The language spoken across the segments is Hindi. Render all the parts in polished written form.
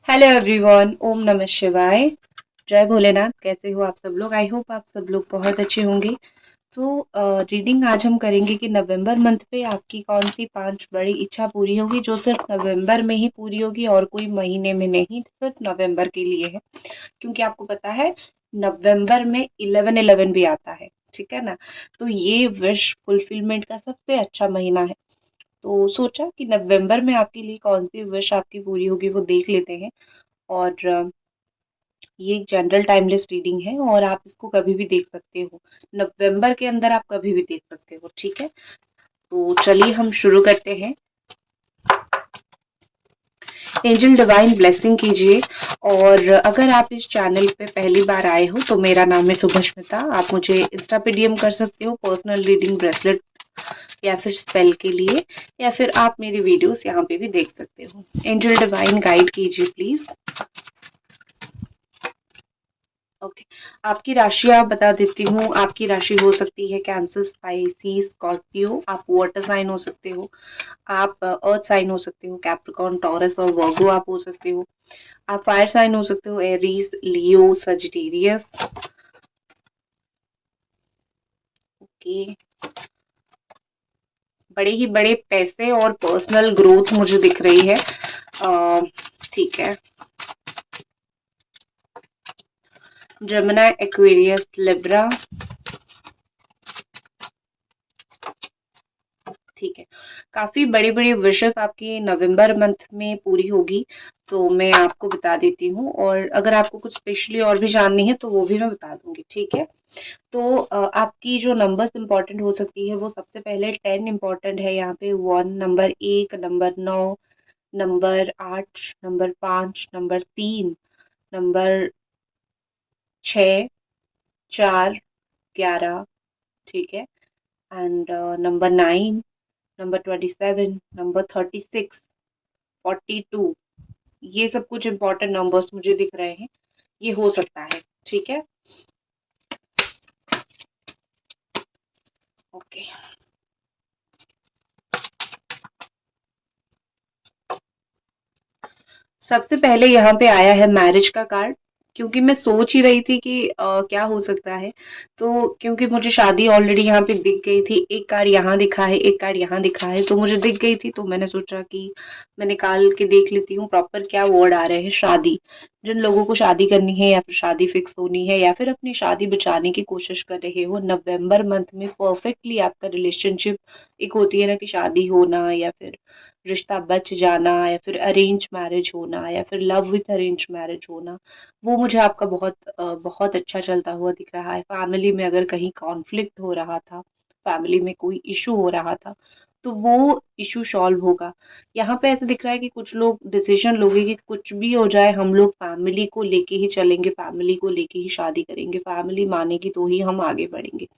हेलो एवरीवन, ओम नमः शिवाय। जय भोलेनाथ। कैसे हो आप सब लोग? आई होप आप सब लोग बहुत अच्छे होंगे। तो रीडिंग आज हम करेंगे कि नवंबर मंथ पे आपकी कौन सी 5 बड़ी इच्छा पूरी होगी, जो सिर्फ नवंबर में ही पूरी होगी और कोई महीने में नहीं, सिर्फ नवंबर के लिए है। क्योंकि आपको पता है नवंबर में 11/11 भी आता है, ठीक है ना। तो ये विश फुलफिलमेंट का सबसे अच्छा महीना है। तो सोचा कि नवंबर में आपके लिए कौन सी विश आपकी पूरी होगी वो देख लेते हैं। और ये एक जनरल टाइमलेस रीडिंग है और आप इसको कभी भी देख सकते हो। नवंबर के अंदर आप कभी भी देख सकते हो, ठीक है। तो चलिए हम शुरू करते हैं। एंजल डिवाइन ब्लेसिंग कीजिए। और अगर आप इस चैनल पे पहली बार आए हो तो मेरा नाम है सुभष्मिता। आप मुझे इंस्टा पे डीएम कर सकते हो पर्सनल रीडिंग, ब्रेसलेट या फिर स्पेल के लिए, या फिर आप मेरी वीडियोस यहाँ पे भी देख सकते हो। एंजल डिवाइन गाइड कीजिए प्लीज। ओके, आपकी राशि आप बता देती हूँ। आपकी राशि हो सकती है कैंसर, स्पाइसी, स्कॉर्पियो। आप वाटर साइन हो सकते हो, आप अर्थ साइन हो सकते हो, कैप्रिकॉर्न, टॉरस और वर्गो आप हो सकते हो। आप फायर साइन हो सकते हो, एरीज, लियो, सजिटेरियस। ओके, बड़े ही बड़े पैसे और पर्सनल ग्रोथ मुझे दिख रही है। ठीक है। Gemini, Aquarius, Libra. ठीक है। काफी बड़ी बड़ी विशेस आपकी नवंबर मंथ में पूरी होगी, तो मैं आपको बता देती हूँ। और अगर आपको कुछ स्पेशली और भी जाननी है तो वो भी मैं बता दूंगी, ठीक है। तो आपकी जो नंबर्स इंपॉर्टेंट हो सकती है वो सबसे पहले 10 इंपॉर्टेंट है यहाँ पे। 1 number, 1 number, 9 number, 8 number, 5 number, 3 number, 6, 4, 11, ठीक है। And number 9, number 27, number 36, 42। ये सब कुछ इंपॉर्टेंट नंबर्स मुझे दिख रहे हैं। ये हो सकता है, ठीक है। ओके, सबसे पहले यहाँ पे आया है मैरिज का कार्ड। क्योंकि मैं सोच ही रही थी कि क्या हो सकता है। तो क्योंकि मुझे शादी ऑलरेडी यहाँ पे दिख गई थी, एक कार्ड यहाँ दिखा है, एक कार्ड यहाँ दिखा है, तो मुझे दिख गई थी। तो मैंने सोचा कि मैं निकाल के देख लेती हूँ प्रॉपर क्या वर्ड आ रहे हैं। शादी, जिन लोगों को शादी करनी है या फिर शादी फिक्स होनी है या फिर अपनी शादी बचाने की कोशिश कर रहे हो, नवंबर मंथ में परफेक्टली आपका रिलेशनशिप, एक होती है ना कि शादी होना या फिर रिश्ता बच जाना या फिर अरेंज मैरिज होना या फिर लव विथ अरेंज मैरिज होना, वो मुझे आपका बहुत अच्छा चलता हुआ दिख रहा है। फैमिली में अगर कहीं कॉन्फ्लिक्ट हो रहा था, फैमिली में कोई इशू हो रहा था, तो वो इशू सॉल्व होगा। यहाँ पे ऐसे दिख रहा है कि कुछ लोग डिसीजन लोगे कि कुछ भी हो जाए हम लोग फैमिली को लेके ही चलेंगे, फैमिली को लेके ही शादी करेंगे, फैमिली मानेगी तो ही हम आगे बढ़ेंगे।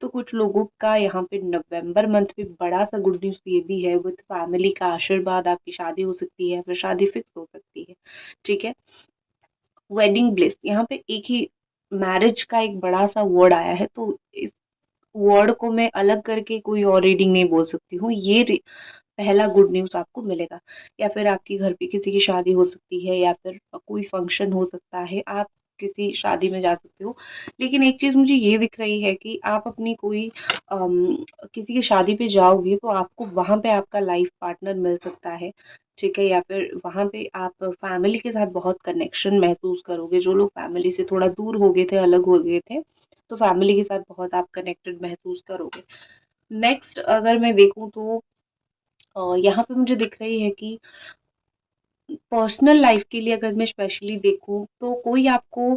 तो कुछ लोगों का यहाँ पे नवंबर मंथ में बड़ा सा गुड न्यूज ये भी है, विद फैमिली का आशीर्वाद आपकी शादी हो सकती है, फिर शादी फिक्स हो सकती है, ठीक है। वेडिंग ब्लिस, यहाँ पे एक ही मैरिज का एक बड़ा सा वर्ड आया है, तो इस वर्ड को मैं अलग करके कोई और रीडिंग नहीं बोल सकती हूँ। पहला गुड न्यूज आपको मिलेगा। या फिर आपकी घर पे किसी की शादी हो सकती है या फिर कोई फंक्शन हो सकता है, आप किसी शादी में जा सकते हो। लेकिन एक चीज मुझे ये दिख रही है कि आप अपनी कोई किसी की शादी पे जाओगे तो आपको वहां पे आपका लाइफ पार्टनर मिल सकता है, ठीक है। या फिर वहां पे आप फैमिली के साथ बहुत कनेक्शन महसूस करोगे। जो लोग फैमिली से थोड़ा दूर हो गए थे, अलग हो गए थे, तो फैमिली के साथ बहुत आप कनेक्टेड महसूस करोगे। नेक्स्ट अगर मैं देखूं तो यहाँ पे मुझे दिख रही है कि पर्सनल लाइफ के लिए अगर मैं स्पेशली देखूं तो कोई आपको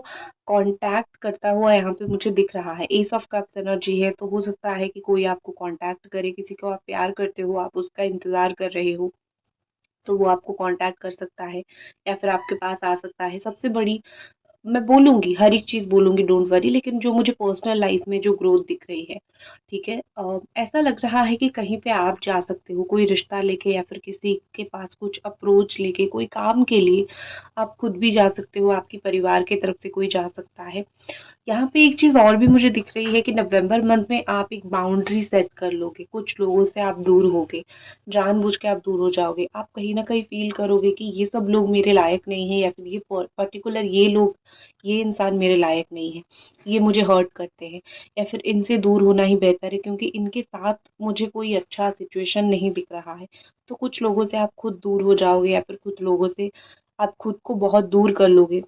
कांटेक्ट करता हुआ यहाँ पे मुझे दिख रहा है। एस ऑफ कप्स एनर्जी है, तो हो सकता है कि कोई आपको कांटेक्ट करे, किसी को आप प्यार करते हो, आप उसका इंतजार कर रहे हो, तो वो आपको कांटेक्ट कर सकता है या फिर आपके पास आ सकता है। सबसे बड़ी, मैं बोलूँगी, हर एक चीज़ बोलूँगी, डोंट वरी, लेकिन जो मुझे पर्सनल लाइफ में जो ग्रोथ दिख रही है, ठीक है। ऐसा लग रहा है कि कहीं पे आप जा सकते हो कोई रिश्ता लेके या फिर किसी के पास कुछ अप्रोच लेके, कोई काम के लिए आप खुद भी जा सकते हो, आपकी परिवार की तरफ से कोई जा सकता है। यहाँ पे एक चीज़ और भी मुझे दिख रही है कि नवंबर मंथ में आप एक बाउंड्री सेट कर लोगे, कुछ लोगों से आप दूर होगे, जानबूझ के आप दूर हो जाओगे। आप कहीं न कहीं फ़ील करोगे कि ये सब लोग मेरे लायक नहीं है, या फिर ये पर्टिकुलर ये लोग, ये इंसान मेरे लायक नहीं है, ये मुझे हर्ट करते हैं, या फिर इनसे दूर होना ही बेहतर है क्योंकि इनके साथ मुझे कोई अच्छा सिचुएशन नहीं दिख रहा है। तो कुछ लोगों से आप खुद दूर हो जाओगे, या फिर कुछ लोगों से आप खुद को बहुत दूर कर लोगे।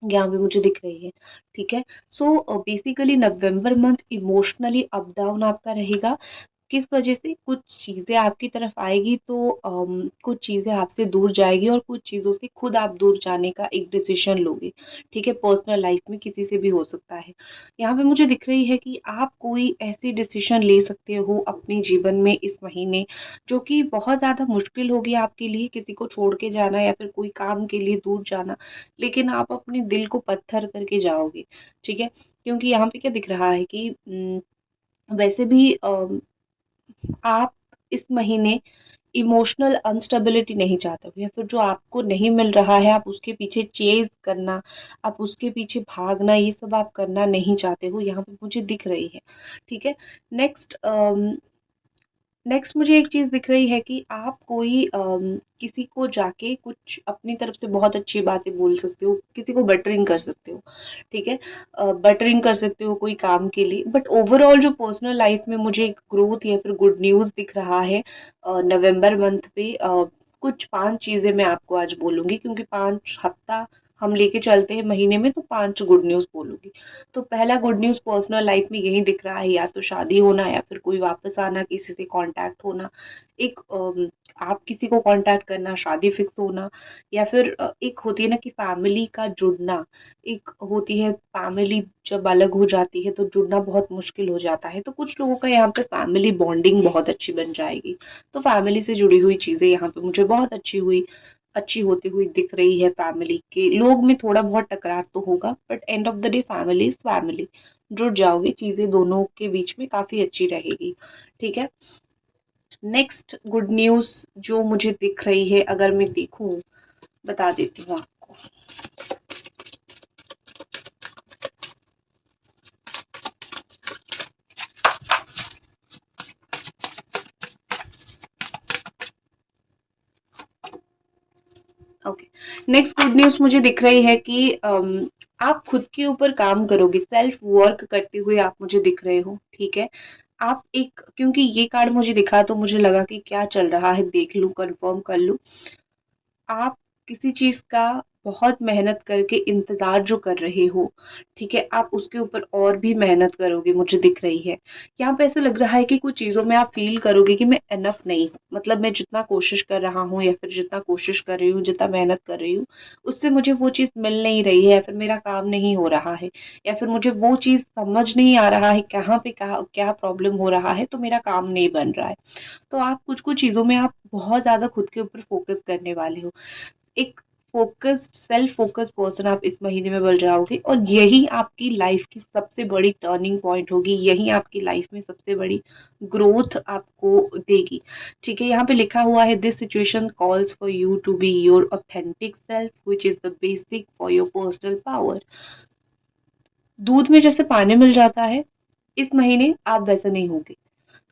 यहाँ पे मुझे दिख रही है, ठीक है। सो बेसिकली नवंबर मंथ इमोशनली अप डाउन आपका रहेगा। किस वजह से? कुछ चीज़ें आपकी तरफ आएगी तो कुछ चीज़ें आपसे दूर जाएगी, और कुछ चीज़ों से खुद आप दूर जाने का एक डिसीजन लोगे, ठीक है। पर्सनल लाइफ में किसी से भी हो सकता है। यहाँ पे मुझे दिख रही है कि आप कोई ऐसी डिसीजन ले सकते हो अपने जीवन में इस महीने, जो कि बहुत ज़्यादा मुश्किल होगी आपके लिए, किसी को छोड़ के जाना या फिर कोई काम के लिए दूर जाना, लेकिन आप अपने दिल को पत्थर करके जाओगे, ठीक है। क्योंकि यहाँ पे क्या दिख रहा है कि वैसे भी आप इस महीने इमोशनल अनस्टेबिलिटी नहीं चाहते हो, या फिर जो आपको नहीं मिल रहा है आप उसके पीछे चेज़ करना, आप उसके पीछे भागना, ये सब आप करना नहीं चाहते हो, यहाँ पे मुझे दिख रही है, ठीक है। नेक्स्ट नेक्स्ट मुझे एक चीज़ दिख रही है कि आप कोई किसी को जाके कुछ अपनी तरफ से बहुत अच्छी बातें बोल सकते हो, किसी को बटरिंग कर सकते हो, ठीक है। बटरिंग कर सकते हो कोई काम के लिए, बट ओवरऑल जो पर्सनल लाइफ में मुझे एक ग्रोथ या फिर गुड न्यूज़ दिख रहा है नवंबर मंथ पे, कुछ 5 चीज़ें मैं आपको आज बोलूँगी, क्योंकि 5 हफ्ता हम लेके चलते हैं महीने में, तो 5 गुड न्यूज़ बोलूँगी। तो पहला गुड न्यूज़ पर्सनल लाइफ में यही दिख रहा है, या तो शादी होना, या फिर कोई वापस आना, किसी से कांटेक्ट होना, एक आप किसी को कांटेक्ट करना, शादी फिक्स होना, या फिर एक होती है ना कि फैमिली का जुड़ना, एक होती है फैमिली जब अलग हो जाती है तो जुड़ना बहुत मुश्किल हो जाता है, तो कुछ लोगों का यहाँ पे फैमिली बॉन्डिंग बहुत अच्छी बन जाएगी। तो फैमिली से जुड़ी हुई चीज़ें यहाँ पे मुझे बहुत अच्छी होती हुई दिख रही है। फैमिली के लोग में थोड़ा बहुत टकरार तो होगा, but end of the day family is family, जुड़ जाओगे, चीजें दोनों के बीच में काफी अच्छी रहेगी, ठीक है। नेक्स्ट गुड न्यूज जो मुझे दिख रही है, अगर मैं देखूं, बता देती हूँ आपको। ओके, नेक्स्ट गुड न्यूज मुझे दिख रही है कि आप खुद के ऊपर काम करोगे, सेल्फ वर्क करते हुए आप मुझे दिख रहे हो, ठीक है। आप एक, क्योंकि ये कार्ड मुझे दिखा तो मुझे लगा कि क्या चल रहा है, देख लूं, कंफर्म कर लूं। आप किसी चीज का बहुत मेहनत करके इंतजार जो कर रहे हो, ठीक है, आप उसके ऊपर और भी मेहनत करोगे, मुझे दिख रही है। यहाँ पे ऐसा लग रहा है कि कुछ चीजों में आप फील करोगे कि मैं एनफ नहीं हूँ, मतलब मैं जितना कोशिश कर रहा हूँ, या फिर जितना कोशिश कर रही हूँ, जितना मेहनत कर रही हूँ, उससे मुझे वो चीज मिल नहीं रही है, या फिर मेरा काम नहीं हो रहा है, या फिर मुझे वो चीज समझ नहीं आ रहा है कहाँ पे क्या प्रॉब्लम हो रहा है, तो मेरा काम नहीं बन रहा है। तो आप कुछ कुछ चीजों में आप बहुत ज्यादा खुद के ऊपर फोकस करने वाले हो, एक फोकस्ड सेल्फ फोकस्ड पर्सन आप इस महीने में बन जाओगे, और यही आपकी लाइफ की सबसे बड़ी टर्निंग पॉइंट होगी, यही आपकी लाइफ में सबसे बड़ी ग्रोथ आपको देगी, ठीक है। यहाँ पे लिखा हुआ है, this situation calls for you to be your authentic self which is the basic for your personal power. दूध में जैसे पानी मिल जाता है, इस महीने आप वैसे नहीं होगे,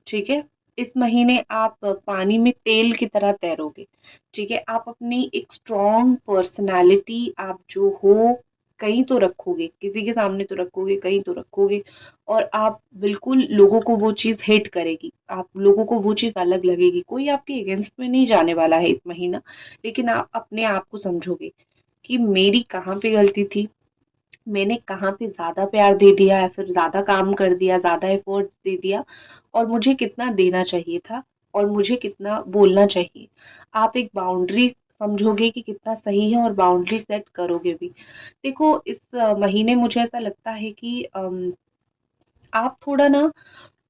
ठीक है। इस महीने आप पानी में तेल की तरह तैरोगे, ठीक है। आप अपनी एक स्ट्रॉन्ग पर्सनालिटी आप जो हो, कहीं तो रखोगे, किसी के सामने तो रखोगे, कहीं तो रखोगे, और आप बिल्कुल लोगों को वो चीज़ हिट करेगी, आप लोगों को वो चीज़ अलग लगेगी, कोई आपके अगेंस्ट में नहीं जाने वाला है इस महीना, लेकिन आप अपने आप को समझोगे कि मेरी कहाँ पे गलती थी, मैंने कहाँ पे ज़्यादा प्यार दे दिया, या फिर ज़्यादा काम कर दिया, ज़्यादा एफर्ट्स दे दिया, और मुझे कितना देना चाहिए था, और मुझे कितना बोलना चाहिए। आप एक बाउंड्री समझोगे कि कितना सही है, और बाउंड्री सेट करोगे भी। देखो, इस महीने मुझे ऐसा लगता है कि आप थोड़ा ना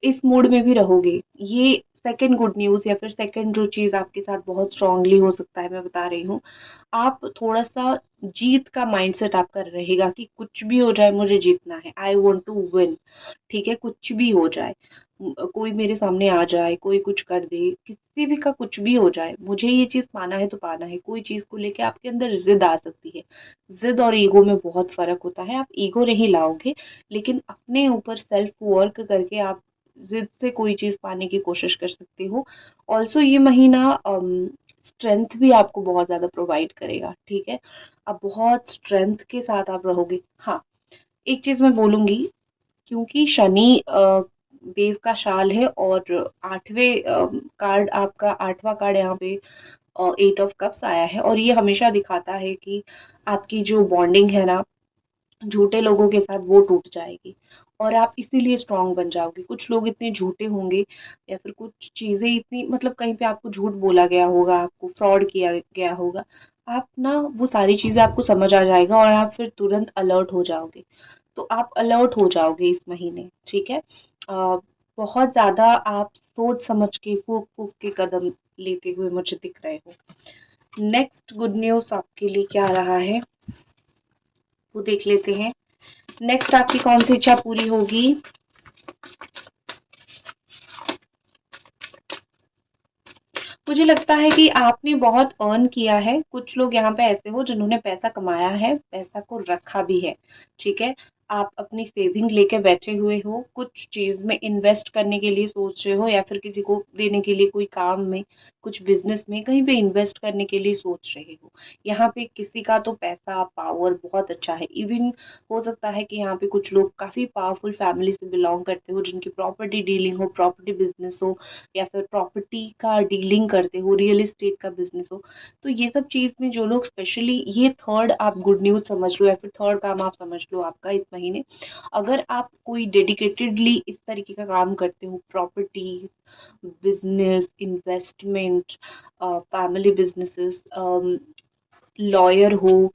इस मूड में भी रहोगे। ये सेकंड गुड न्यूज़, या फिर सेकंड जो चीज़ आपके साथ बहुत स्ट्रांगली हो सकता है, मैं बता रही हूँ। आप थोड़ा-सा जीत का माइंडसेट आपका रहेगा कि कुछ भी हो जाए मुझे जीतना है, आई वांट टू विन, ठीक है? कुछ भी हो जाए, कोई मेरे सामने आ जाए, कोई कुछ कर दे, किसी भी का कुछ भी हो जाए, मुझे ये चीज़ पाना है तो पाना है। कोई चीज़ को लेके आपके अंदर ज़िद आ सकती है। ज़िद और ईगो में बहुत फ़र्क होता है। आप ईगो नहीं लाओगे, लेकिन अपने ऊपर सेल्फ वर्क करके आप ज़िद से कोई चीज़ पाने की कोशिश कर सकते हो। ऑल्सो ये महीना स्ट्रेंथ भी आपको बहुत ज़्यादा प्रोवाइड करेगा, ठीक है? आप बहुत स्ट्रेंथ के साथ आप रहोगे। हाँ, एक चीज़ मैं बोलूँगी, क्योंकि शनि देव का शाल है और 8वें कार्ड, आपका 8वां कार्ड यहाँ पे 8 ऑफ कप्स आया है, और ये हमेशा दिखाता है कि आपकी जो बॉन्डिंग है ना झूठे लोगों के साथ, वो टूट जाएगी और आप इसीलिए स्ट्रांग बन जाओगे। कुछ लोग इतने झूठे होंगे या फिर कुछ चीज़ें इतनी, मतलब कहीं पे आपको झूठ बोला गया होगा, आपको फ्रॉड किया गया होगा, आप ना वो सारी चीज़ें आपको समझ आ जाएगा और आप फिर तुरंत अलर्ट हो जाओगे। तो आप अलर्ट हो जाओगे इस महीने, ठीक है? बहुत ज़्यादा आप सोच समझ के फूँक-फूँक के कदम लेते हुए मुझे दिख रहे हो। नेक्स्ट गुड न्यूज़ आपके लिए क्या रहा है, वो देख लेते हैं। नेक्स्ट आपकी कौन सी इच्छा पूरी होगी? मुझे लगता है कि आपने बहुत अर्न किया है। कुछ लोग यहाँ पे ऐसे हो जिन्होंने पैसा कमाया है, पैसा को रखा भी है, ठीक है? आप अपनी सेविंग लेके बैठे हुए हो, कुछ चीज़ में इन्वेस्ट करने के लिए सोच रहे हो या फिर किसी को देने के लिए, कोई काम में, कुछ बिज़नेस में, कहीं पे इन्वेस्ट करने के लिए सोच रहे हो। यहाँ पे किसी का तो पैसा, पावर बहुत अच्छा है। इवन हो सकता है कि यहाँ पे कुछ लोग काफ़ी पावरफुल फैमिली से बिलॉन्ग करते हो, जिनकी प्रॉपर्टी डीलिंग हो, प्रॉपर्टी बिज़नेस हो, या फिर प्रॉपर्टी का डीलिंग करते हो, रियल एस्टेट का बिजनेस हो। तो ये सब चीज़ में जो लोग स्पेशली, ये थर्ड आप गुड न्यूज़ समझ लो या फिर थर्ड काम आप समझ लो आपका इस महीने। अगर आप कोई डेडिकेटेडली इस तरीके का काम करते हो, property, business, investment, family businesses, lawyer हो,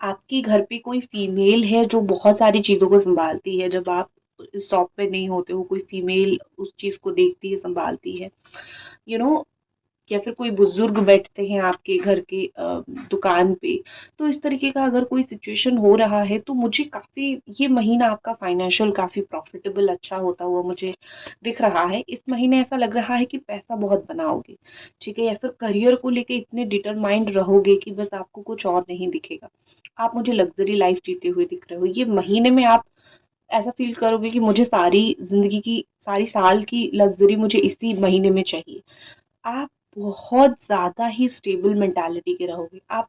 आपके घर पे कोई फीमेल है जो बहुत सारी चीज़ों को सँभालती है, जब आप शॉप पे नहीं होते हो, कोई फीमेल उस चीज़ को देखती है, सँभालती है, यू नो या फिर कोई बुजुर्ग बैठते हैं आपके घर के दुकान पे। तो इस तरीके का अगर कोई सिचुएशन हो रहा है, तो मुझे काफ़ी, ये महीना आपका फाइनेंशियल काफ़ी प्रॉफिटेबल अच्छा होता हुआ मुझे दिख रहा है। इस महीने ऐसा लग रहा है कि पैसा बहुत बनाओगे, ठीक है? या फिर करियर को लेके इतने डिटरमाइंड रहोगे कि बस आपको कुछ और नहीं दिखेगा। आप मुझे लग्ज़री लाइफ़ जीते हुए दिख रहे हो। ये महीने में आप ऐसा फ़ील करोगे कि मुझे सारी ज़िंदगी की, सारी साल की लग्ज़री मुझे इसी महीने में चाहिए। आप बहुत ज़्यादा ही स्टेबल मेंटालिटी के रहोगे। आप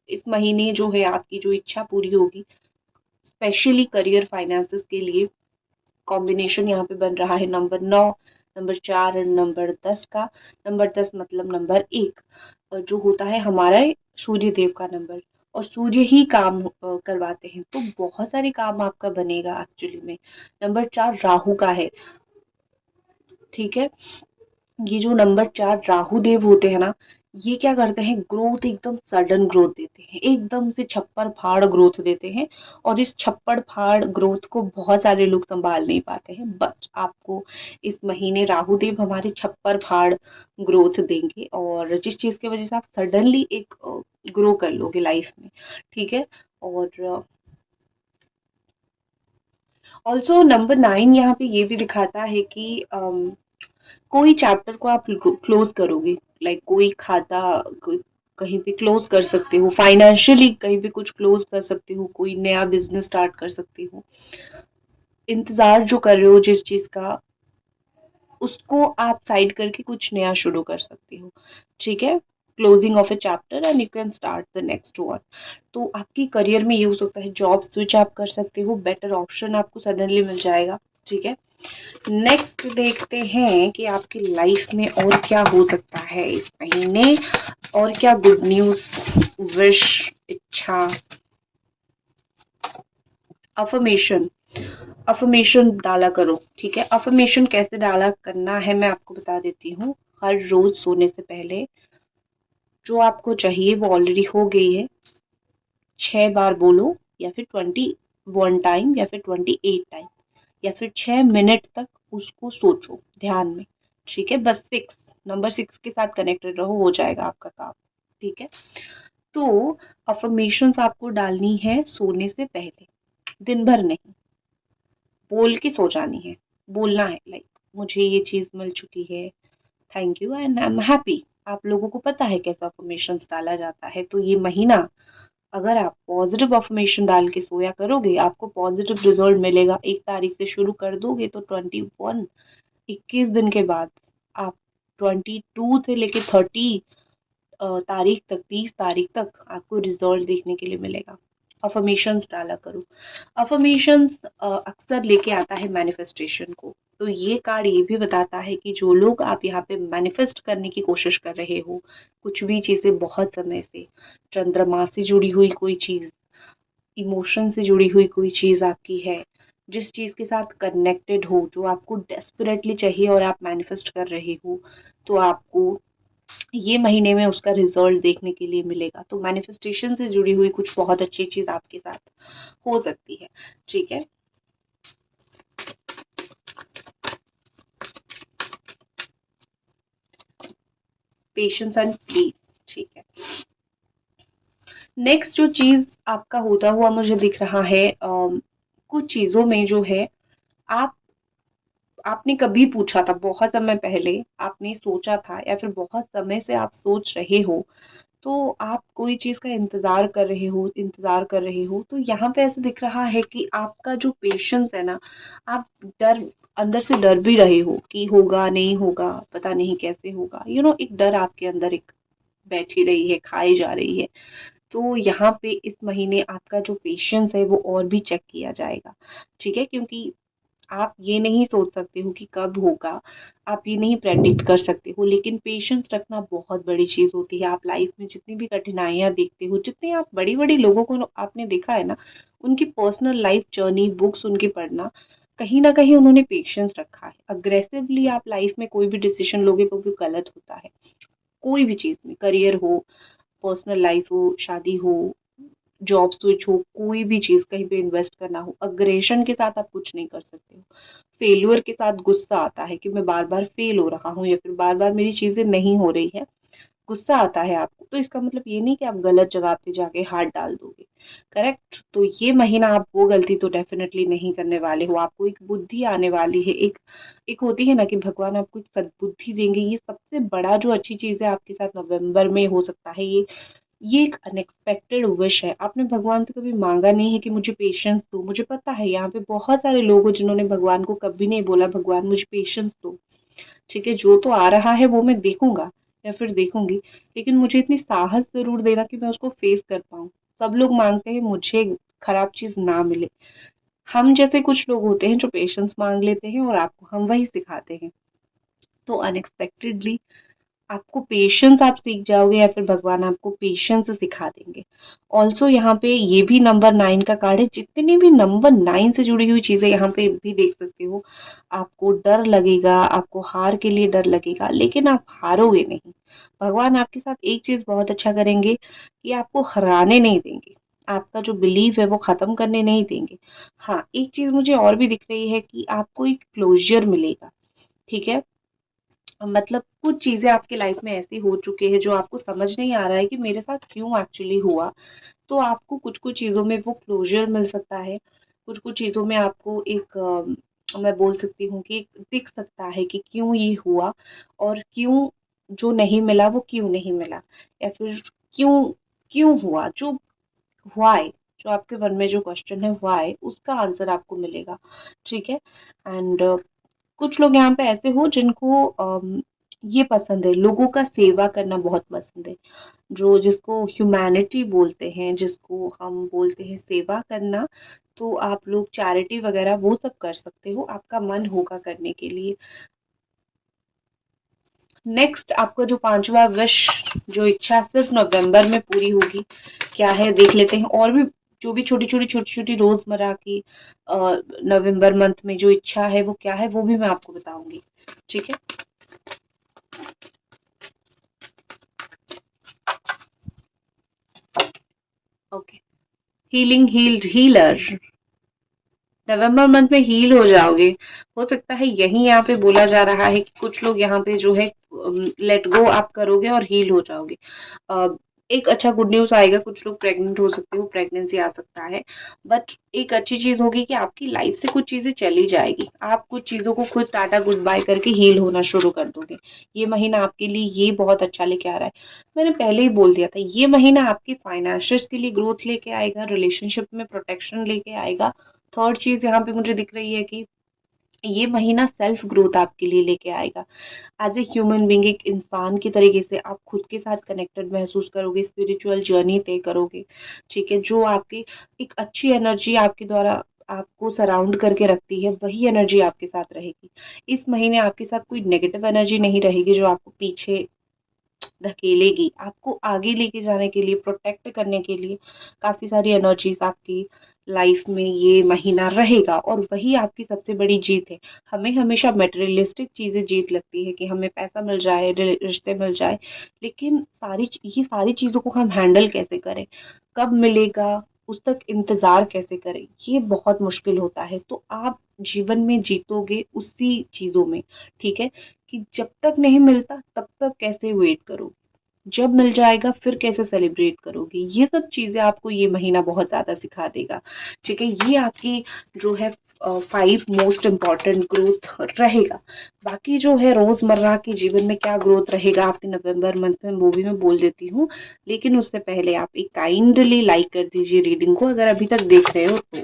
इस महीने जो है, आपकी जो इच्छा पूरी होगी, स्पेशली करियर फाइनेंसेस के लिए कॉम्बिनेशन यहाँ पे बन रहा है नंबर 9, नंबर 4 और नंबर 10 का। नंबर 10 मतलब नंबर 1 जो होता है हमारा सूर्य देव का नंबर, और सूर्य ही काम करवाते हैं, तो बहुत सारे काम आपका बनेगा एक्चुअली में। नंबर 4 राहु का है, ठीक है? ये जो नंबर 4 राहु देव होते हैं ना, ये क्या करते हैं, ग्रोथ एकदम सडन ग्रोथ देते हैं, एकदम से छप्पर फाड़ ग्रोथ देते हैं, और इस छप्पड़ फाड़ ग्रोथ को बहुत सारे लोग संभाल नहीं पाते हैं। बट आपको इस महीने राहु देव हमारे छप्पर फाड़ ग्रोथ देंगे, और जिस चीज़ की वजह से आप सडनली एक ग्रो कर लोगे लाइफ में, ठीक है? और ऑल्सो नंबर 9 यहाँ पे ये भी दिखाता है कि कोई चैप्टर को आप क्लोज करोगे, लाइक कोई खाता, कहीं पे क्लोज कर सकते हो, फाइनेंशियली कहीं पे कुछ क्लोज कर सकते हो, कोई नया बिजनेस स्टार्ट कर सकते हो। इंतजार जो कर रहे हो जिस चीज का, उसको आप साइड करके कुछ नया शुरू कर सकते हो, ठीक है? Closing of A chapter and you can start the next one. तो आपकी करियर में ये हो सकता है, जॉब स्विच आप कर सकते हो, बेटर ऑप्शन आपको सडनली मिल जाएगा, ठीक है? नेक्स्ट देखते हैं कि आपकी लाइफ में और क्या हो सकता है इस महीने, और क्या गुड न्यूज, विश, इच्छा। अफर्मेशन, अफर्मेशन डाला करो, ठीक है? अफर्मेशन कैसे डाला करना है मैं आपको बता देती हूँ। हर रोज सोने से पहले जो आपको चाहिए वो ऑलरेडी हो गई है, 6 बार बोलो, या फिर 21 टाइम, या फिर 28 टाइम, या फिर 6 मिनट तक उसको सोचो ध्यान में, ठीक है? बस नंबर 6 के साथ कनेक्टेड रहो, हो जाएगा आपका काम, ठीक है? तो अफर्मेशंस आपको डालनी है सोने से पहले, दिन भर नहीं, बोल के सो जानी है, बोलना है, लाइक मुझे ये चीज़ मिल चुकी है, thank you and I am happy. आप लोगों को पता है कैसा अफ़र्मेशंस डाला जाता है, तो ये महीना अगर आप पॉजिटिव अफ़र्मेशन डाल के सोया करोगे, आपको पॉजिटिव रिज़ल्ट मिलेगा। 1 तारीख से शुरू कर दोगे तो 21 21 दिन के बाद आप 22 से लेके 30 तारीख तक 30 तारीख तक आपको रिज़ल्ट देखने के लिए मिलेगा। अफ़र्मेशंस डाला करो। अफ़र्मेशंस अक्सर लेके आता है मैनिफेस्टेशन को। तो ये कार्ड ये भी बताता है कि जो लोग आप यहाँ पे मैनिफेस्ट करने की कोशिश कर रहे हो, कुछ भी चीज़ें बहुत समय से, चंद्रमा से जुड़ी हुई कोई चीज़, इमोशन से जुड़ी हुई कोई चीज़ आपकी है, जिस चीज़ के साथ कनेक्टेड हो, जो आपको डेस्परेटली चाहिए और आप मैनिफेस्ट कर रहे हो, तो आपको ये महीने में उसका रिजल्ट देखने के लिए मिलेगा। तो मैनिफेस्टेशन से जुड़ी हुई कुछ बहुत अच्छी चीज़ आपके साथ हो सकती है, ठीक है? पेशेंस एंड प्लीज, ठीक है। नेक्स्ट जो चीज़ आपका होता हुआ मुझे दिख रहा है, कुछ चीज़ों में जो है आप आपने कभी पूछा था बहुत समय पहले, आपने सोचा था या फिर बहुत समय से आप सोच रहे हो, तो आप कोई चीज़ का इंतज़ार कर रहे हो, तो यहाँ पे ऐसे दिख रहा है कि आपका जो पेशेंस है ना, आप डर अंदर से डर भी रहे हो कि होगा, नहीं होगा, पता नहीं कैसे होगा। एक डर आपके अंदर एक बैठी रही है, खाई जा रही है। तो यहाँ पे इस महीने आपका जो पेशेंस है वो और भी चेक किया जाएगा, ठीक है? क्योंकि आप ये नहीं सोच सकते हो कि कब होगा, आप ये नहीं प्रेडिक्ट कर सकते हो, लेकिन पेशेंस रखना बहुत बड़ी चीज़ होती है। आप लाइफ में जितनी भी कठिनाइयाँ देखते हो, जितने आप बड़ी-बड़ी लोगों को आपने देखा है ना, उनकी पर्सनल लाइफ जर्नी, बुक्स उनकी पढ़ना, कहीं न कहीं उन्होंने पेशेंस रखा है। अग्रेसिवली आप लाइफ में कोई भी डिसीज़न लोगे तो वो गलत होता है। कोई भी चीज़ में, करियर हो, पर्सनल लाइफ हो, शादी हो, जॉब स्विच हो, कोई भी चीज़ कहीं पे इन्वेस्ट करना हो, अग्रेशन के साथ आप कुछ नहीं कर सकते हो। फेल्योर के साथ गुस्सा आता है कि मैं बार-बार फेल हो रहा हूँ या फिर बार-बार मेरी चीज़ें नहीं हो रही है, गुस्सा आता है आपको, तो इसका मतलब ये नहीं कि आप गलत जगह पे जाके हाथ डाल दोगे, करेक्ट? तो ये महीना आप वो गलती तो डेफिनिटली नहीं करने वाले हो, आपको एक बुद्धि आने वाली है, एक एक होती है ना कि भगवान आपको एक सद्बुद्धि देंगे, ये सबसे बड़ा जो अच्छी चीज़ है आपके साथ नवंबर में हो सकता है ये एक अनएक्सपेक्टेड विश है। आपने भगवान से कभी माँगा नहीं है कि मुझे पेशेंस दो। मुझे पता है यहाँ पे बहुत सारे लोग हैं जिन्होंने भगवान को कभी नहीं बोला भगवान मुझे पेशेंस दो। ठीक है, जो तो आ रहा है वो मैं देखूँगा या फिर देखूँगी, लेकिन मुझे इतनी साहस ज़रूर देना कि मैं उसको फेस कर पाऊँ। सब लोग माँगते हैं मुझे खराब चीज़ ना मिले। हम जैसे कुछ लोग होते हैं जो पेशेंस माँग लेते हैं और आपको हम वही सिखाते हैं। तो अनएक्सपेक्टेडली आपको पेशेंस आप सीख जाओगे या फिर भगवान आपको पेशेंस सिखा देंगे। ऑल्सो यहाँ पे ये भी नंबर 9 का कार्ड है, जितनी भी नंबर 9 से जुड़ी हुई चीज़ें यहाँ पे भी देख सकते हो। आपको डर लगेगा, आपको हार के लिए डर लगेगा, लेकिन आप हारोगे नहीं। भगवान आपके साथ एक चीज़ बहुत अच्छा करेंगे कि आपको हराने नहीं देंगे। आपका जो बिलीव है वो ख़त्म करने नहीं देंगे। हाँ, एक चीज़ मुझे और भी दिख रही है कि आपको एक क्लोज़र मिलेगा, ठीक है? मतलब कुछ चीज़ें आपकी लाइफ में ऐसी हो चुकी है जो आपको समझ नहीं आ रहा है कि मेरे साथ क्यों एक्चुअली हुआ। तो आपको कुछ-कुछ चीज़ों में वो क्लोज़र मिल सकता है। कुछ-कुछ चीज़ों में आपको एक मैं बोल सकती हूँ कि दिख सकता है कि क्यों ये हुआ और क्यों जो नहीं मिला वो क्यों नहीं मिला या फिर क्यों क्यों हुआ जो व्हाय जो आपके मन में जो क्वेश्चन है व्हाय उसका आंसर आपको मिलेगा। ठीक है? एंड कुछ लोग यहाँ पे ऐसे हो जिनको ये पसंद है, लोगों का सेवा करना बहुत पसंद है। जो जिसको ह्यूमैनिटी बोलते हैं, जिसको हम बोलते हैं सेवा करना, तो आप लोग चैरिटी वगैरह वो सब कर सकते हो, आपका मन होगा करने के लिए। नेक्स्ट आपका जो 5वां विश जो इच्छा सिर्फ नवंबर में पूरी होगी, क्या है देख लेते हैं। और भी जो भी छोटी-छोटी रोज़मर्रा की नवंबर मंथ में जो इच्छा है वो क्या है, वो भी मैं आपको बताऊँगी। ठीक है? Okay. Healing healed healer. November month में हील हो जाओगे। हो सकता है यही यहाँ पे बोला जा रहा है कि कुछ लोग यहाँ पे जो है लेट गो आप करोगे और हील हो जाओगे। एक अच्छा गुड न्यूज़ आएगा, कुछ लोग प्रेग्नेंट हो सकते हो, प्रेगनेंसी आ सकता है। बट एक अच्छी चीज़ होगी कि आपकी लाइफ से कुछ चीज़ें चली जाएगी। आप कुछ चीज़ों को खुद टाटा गुड बाय करके हील होना शुरू कर दोगे। ये महीना आपके लिए ये बहुत अच्छा लेके आ रहा है। मैंने पहले ही बोल दिया था, ये महीना आपकी फाइनेंशियल्स के लिए ग्रोथ लेके आएगा, रिलेशनशिप में प्रोटेक्शन लेके आएगा। थर्ड चीज़ यहाँ पे मुझे दिख रही है कि ये महीना सेल्फ ग्रोथ आपके लिए लेके आएगा। एज ए ह्यूमन बीइंग, एक इंसान की तरीके से आप खुद के साथ कनेक्टेड महसूस करोगे, स्पिरिचुअल जर्नी तय करोगे, ठीक है? जो आपकी एक अच्छी एनर्जी आपके द्वारा आपको सराउंड करके रखती है, वही एनर्जी आपके साथ रहेगी। इस महीने आपके साथ कोई नेगेटिव एनर्जी नहीं रहेगी जो आपको पीछे धकेलेगी। आपको आगे लेके जाने के लिए, प्रोटेक्ट करने के लिए काफ़ी सारी एनर्जीज़ आपकी लाइफ में ये महीना रहेगा, और वही आपकी सबसे बड़ी जीत है। हमें हमेशा मटेरियलिस्टिक चीज़ें जीत लगती है कि हमें पैसा मिल जाए, रिश्ते मिल जाए, लेकिन ये सारी चीज़ों को हम हैंडल कैसे करें? कब मिलेगा? उस तक इंतज़ार कैसे करें? ये बहुत मुश्किल होता है। तो आप जीवन में जीतोगे उसी चीज़ों में, ठीक है? कि जब तक नहीं मिलता तब तक कैसे वेट करोगे, जब मिल जाएगा फिर कैसे सेलिब्रेट करोगे। ये सब चीज़ें आपको ये महीना बहुत ज़्यादा सिखा देगा, ठीक है? ये आपकी जो है 5 मोस्ट इम्पोर्टेंट ग्रोथ रहेगा। बाकी जो है रोज़मर्रा के जीवन में क्या ग्रोथ रहेगा आपके नवंबर मंथ में, वो भी मैं बोल देती हूँ। लेकिन उससे पहले आप एक काइंडली लाइक कर दीजिए रीडिंग को, अगर अभी तक देख रहे हो तो।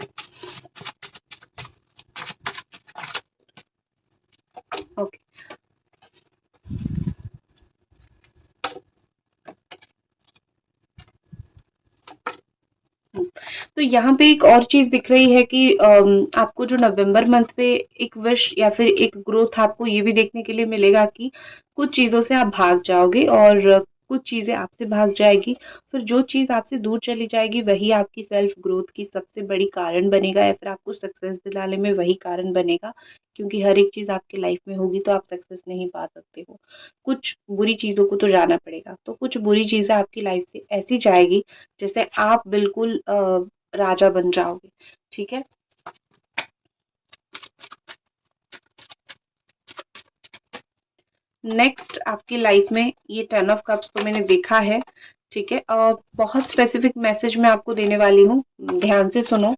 ओके। तो यहाँ पे एक और चीज़ दिख रही है कि आपको जो नवंबर मंथ पे एक विश या फिर एक ग्रोथ आपको ये भी देखने के लिए मिलेगा कि कुछ चीज़ों से आप भाग जाओगे और कुछ चीज़ें आपसे भाग जाएगी। फिर जो चीज़ आपसे दूर चली जाएगी वही आपकी सेल्फ ग्रोथ की सबसे बड़ी कारण बनेगा, या फिर आपको सक्सेस दिलाने में वही कारण बनेगा। क्योंकि हर एक चीज़ आपकी लाइफ में होगी तो आप सक्सेस नहीं पा सकते हो। कुछ बुरी चीज़ों को तो जाना पड़ेगा, तो कुछ बुरी चीज़ें आपकी लाइफ से ऐसी जाएगी जैसे आप बिल्कुल राजा बन जाओगे, ठीक है? नेक्स्ट आपकी लाइफ में ये 10 ऑफ कप्स तो मैंने देखा है, ठीक है? बहुत स्पेसिफिक मैसेज मैं आपको देने वाली हूँ, ध्यान से सुनो।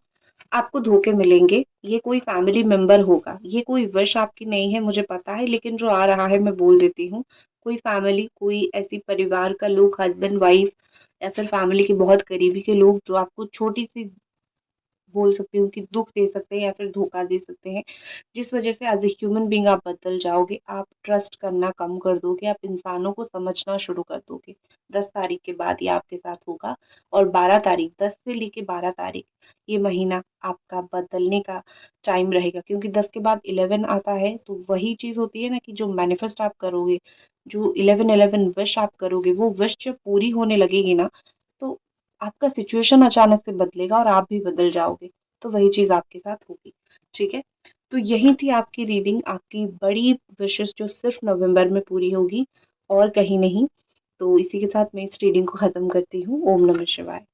आपको धोखे मिलेंगे, ये कोई फैमिली मेंबर होगा, ये कोई विश आपकी नहीं है मुझे पता है, लेकिन जो आ रहा है मैं बोल देती हूँ। कोई फैमिली, कोई ऐसी परिवार का लोग, हस्बैंड वाइफ या फिर फैमिली के बहुत करीबी के लोग जो आपको छोटी सी बोल सकती हूँ कि दुःख दे सकते हैं या फिर धोखा दे सकते हैं, जिस वजह से एज़ अ ह्यूमन बीइंग आप बदल जाओगे, आप ट्रस्ट करना कम कर दोगे, आप इंसानों को समझना शुरू कर दोगे। 10 तारीख के बाद ये आपके साथ होगा, और 12 तारीख, 10 से लेके 12 तारीख, ये महीना आपका बदलने का टाइम रहेगा, क्योंकि 10 के बाद 11 आता है, तो वही चीज़ होती है ना कि जो मैनिफेस्ट आप करोगे, जो 11-11 विश आप करोगे, वो विश जब पूरी होने लगेगी ना, तो आपका सिचुएशन अचानक से बदलेगा और आप भी बदल जाओगे। तो वही चीज़ आपके साथ होगी, ठीक है? तो यही थी आपकी रीडिंग, आपकी बड़ी विशेज़ जो सिर्फ़ नवंबर में पूरी होगी और कहीं नहीं। तो इसी के साथ मैं इस रीडिंग को ख़त्म करती हूँ। ओम नमः शिवाय।